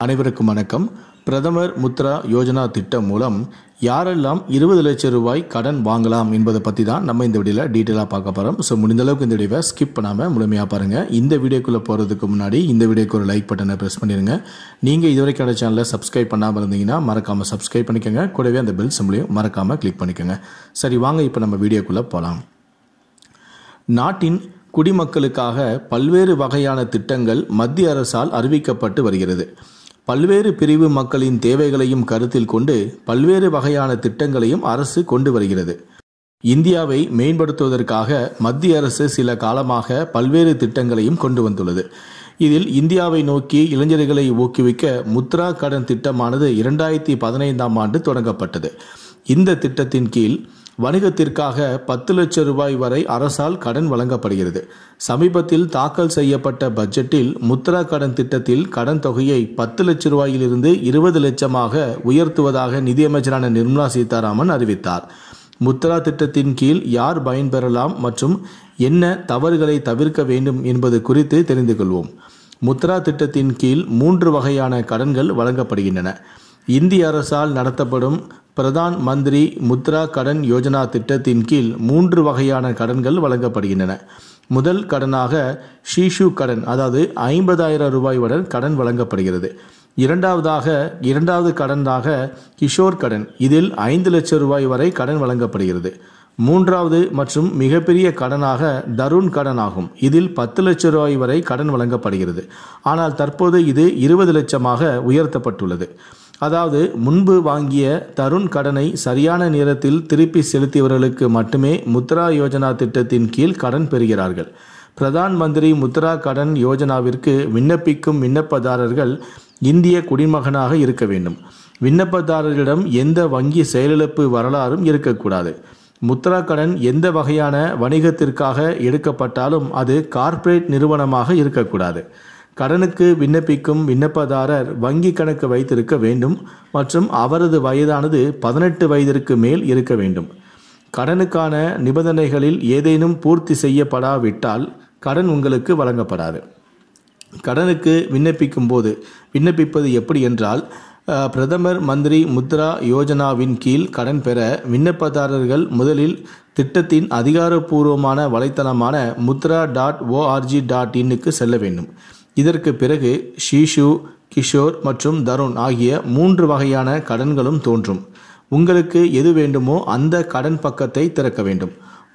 அனைவருக்கும் வணக்கம். பிரதமர் முத்ரா யோஜனா திட்டம் மூலம் யாரெல்லாம் 20 லட்சம் ரூபாய் கடன் வாங்கலாம் என்பதை பற்றி தான் நம்ம இந்த வீடியோவில் டீட்டெயிலாக பார்க்க போகிறோம். ஸோ முடிந்தளவுக்கு இந்த வீடியோவை ஸ்கிப் பண்ணாமல் முழுமையாக பாருங்கள். இந்த வீடியோக்குள்ளே போகிறதுக்கு முன்னாடி இந்த வீடியோக்கு ஒரு லைக் பட்டனை ப்ரெஸ் பண்ணிடுங்க. நீங்கள் இதுவரைக்கும் அந்த சேனலை சப்ஸ்கிரைப் பண்ணாமல் இருந்தீங்கன்னா மறக்காமல் சப்ஸ்கிரைப் பண்ணிக்கோங்க. கூடவே அந்த பெல் சிம்பலையும் மறக்காமல் கிளிக் பண்ணிக்கோங்க. சரி, வாங்க இப்போ நம்ம வீடியோக்குள்ளே போகலாம். நாட்டின் குடிமக்களுக்காக பல்வேறு வகையான திட்டங்கள் மத்திய அரசால் அறிவிக்கப்பட்டு வருகிறது. பல்வேறு பிரிவு மக்களின் தேவைகளையும் கருத்தில் கொண்டு பல்வேறு வகையான திட்டங்களையும் அரசு கொண்டு வருகிறது. இந்தியாவை மேம்படுத்துவதற்காக மத்திய அரசு சில காலமாக பல்வேறு திட்டங்களையும் கொண்டு வந்துள்ளது. இதில் இந்தியாவை நோக்கி இளைஞர்களை ஊக்குவிக்க முத்ரா கடன் திட்டமானது 2015ஆம் ஆண்டு தொடங்கப்பட்டது. இந்த திட்டத்தின் கீழ் வணிகத்திற்காக 10 லட்சம் ரூபாய் வரை அரசால் கடன் வழங்கப்படுகிறது. சமீபத்தில் தாக்கல் செய்யப்பட்ட பட்ஜெட்டில் முத்ரா கடன் திட்டத்தில் கடன் தொகையை 10 லட்சம் ரூபாயிலிருந்து 20 லட்சமாக உயர்த்துவதாக நிதியமைச்சரான நிர்மலா சீதாராமன் அறிவித்தார். முத்ரா திட்டத்தின் கீழ் யார் பயன்பெறலாம் மற்றும் என்ன தவறுகளை தவிர்க்க வேண்டும் என்பது குறித்து தெரிந்து கொள்வோம். முத்ரா திட்டத்தின் கீழ் 3 வகையான கடன்கள் வழங்கப்படுகின்றன. இந்திய அரசால் நடத்தப்படும் பிரதான் மந்திரி முத்ரா கடன் யோஜனா திட்டத்தின் கீழ் 3 வகையான கடன்கள் வழங்கப்படுகின்றன. முதல் கடனாக ஷிஷு கடன், அதாவது 50,000 ரூபாயுடன் கடன் வழங்கப்படுகிறது. இரண்டாவது கடனாக கிஷோர் கடன், இதில் 5 லட்சம் ரூபாய் வரை கடன் வழங்கப்படுகிறது. மூன்றாவது மற்றும் மிகப்பெரிய கடனாக தருண் கடன் ஆகும். இதில் 10 லட்சம் ரூபாய் வரை கடன் வழங்கப்படுகிறது. ஆனால் தற்போது இது 20 லட்சமாக உயர்த்தப்பட்டுள்ளது. அதாவது முன்பு வாங்கிய தருண் கடனை சரியான நேரத்தில் திருப்பி செலுத்தியவர்களுக்கு மட்டுமே முத்ரா யோஜனா திட்டத்தின் கீழ் கடன் பெறுகிறார்கள். பிரதான் மந்திரி முத்ரா கடன் யோஜனாவிற்கு விண்ணப்பிக்கும் விண்ணப்பதாரர்கள் இந்திய குடிமகனாக இருக்க வேண்டும். விண்ணப்பதாரர்களிடம் எந்த வங்கி செயலிழப்பு வரலாறும் இருக்கக்கூடாது. முத்ரா கடன் எந்த வகையான வணிகத்திற்காக எடுக்கப்பட்டாலும் அது கார்ப்பரேட் நிறுவனமாக இருக்கக்கூடாது. கடனுக்கு விண்ணப்பிக்கும் விண்ணப்பதாரர் வங்கி கணக்கு வைத்திருக்க வேண்டும் மற்றும் அவரது வயதானது 18 வயதிற்கு மேல் இருக்க வேண்டும். கடனுக்கான நிபந்தனைகளில் ஏதேனும் பூர்த்தி செய்யப்படாவிட்டால் கடன் உங்களுக்கு வழங்கப்படாது. கடனுக்கு விண்ணப்பிப்பது எப்படி என்றால், பிரதமர் மந்திரி முத்ரா யோஜனாவின் கீழ் கடன் பெற விண்ணப்பதாரர்கள் முதலில் திட்டத்தின் அதிகாரப்பூர்வமான வலைத்தளமான mutra.org.in செல்ல வேண்டும். இதற்கு பிறகு ஷிஷு, கிஷோர் மற்றும் தருண் ஆகிய 3 வகையான கடன்களும் தோன்றும். உங்களுக்கு எது வேண்டுமோ அந்த கடன் பக்கத்தை திறக்க வேண்டும்.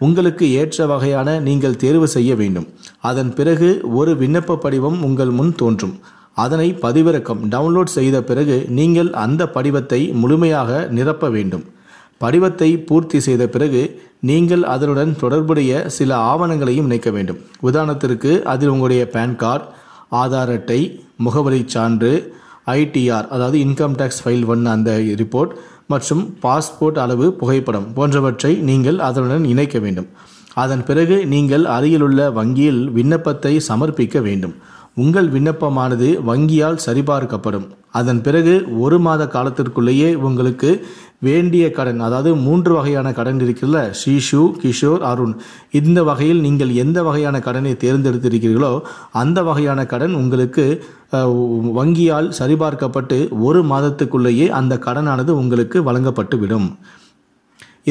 உங்களுக்கு ஏற்ற வகையான நீங்கள் தேர்வு செய்ய வேண்டும். அதன் பிறகு ஒரு விண்ணப்ப படிவம் உங்கள் முன் தோன்றும். அதனை பதிவிறக்கம் டவுன்லோட் செய்த பிறகு நீங்கள் அந்த படிவத்தை முழுமையாக நிரப்ப வேண்டும். படிவத்தை பூர்த்தி செய்த பிறகு நீங்கள் அதனுடன் தொடர்புடைய சில ஆவணங்களையும் இணைக்க வேண்டும். உதாரணத்திற்கு அதில் உங்களுடைய பேன் கார்டு, ஆதார் அட்டை, முகவரி சான்று, ITR அதாவது இன்கம் டேக்ஸ் ஃபைல் 1 அந்த ரிப்போர்ட் மற்றும் பாஸ்போர்ட் அளவு புகைப்படம் போன்றவற்றை நீங்கள் அதனுடன் இணைக்க வேண்டும். அதன் பிறகு நீங்கள் அருகிலுள்ள வங்கியில் விண்ணப்பத்தை சமர்ப்பிக்க வேண்டும். உங்கள் விண்ணப்பமானது வங்கியால் சரிபார்க்கப்படும். அதன் பிறகு 1 மாத காலத்திற்குள்ளேயே உங்களுக்கு வேண்டிய கடன், அதாவது 3 வகையான கடன் இருக்குல்ல, ஷிஷு, கிஷோர், அருண், இந்த வகையில் நீங்கள் எந்த வகையான கடனை தேர்ந்தெடுத்திருக்கிறீர்களோ அந்த வகையான கடன் உங்களுக்கு வங்கியால் சரிபார்க்கப்பட்டு 1 மாதத்துக்குள்ளேயே அந்த கடனானது உங்களுக்கு வழங்கப்பட்டு விடும்.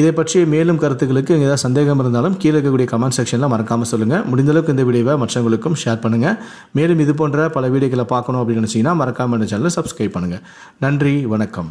இதை பற்றிய மேலும் கருத்துக்களுக்கு ஏதாவது சந்தேகம் இருந்தாலும் கீழே இருக்கக்கூடிய கமெண்ட் செக்ஷனில் மறக்காமல் சொல்லுங்கள். முடிந்தளவுக்கு இந்த வீடியோவை மற்றவங்களுக்கும் ஷேர் பண்ணுங்கள். மேலும் இது போன்ற பல வீடியோக்களை பார்க்கணும் அப்படின்னு நினச்சிங்கன்னா மறக்காமல் இந்த சேனலை சப்ஸ்கிரைப் பண்ணுங்கள். நன்றி, வணக்கம்.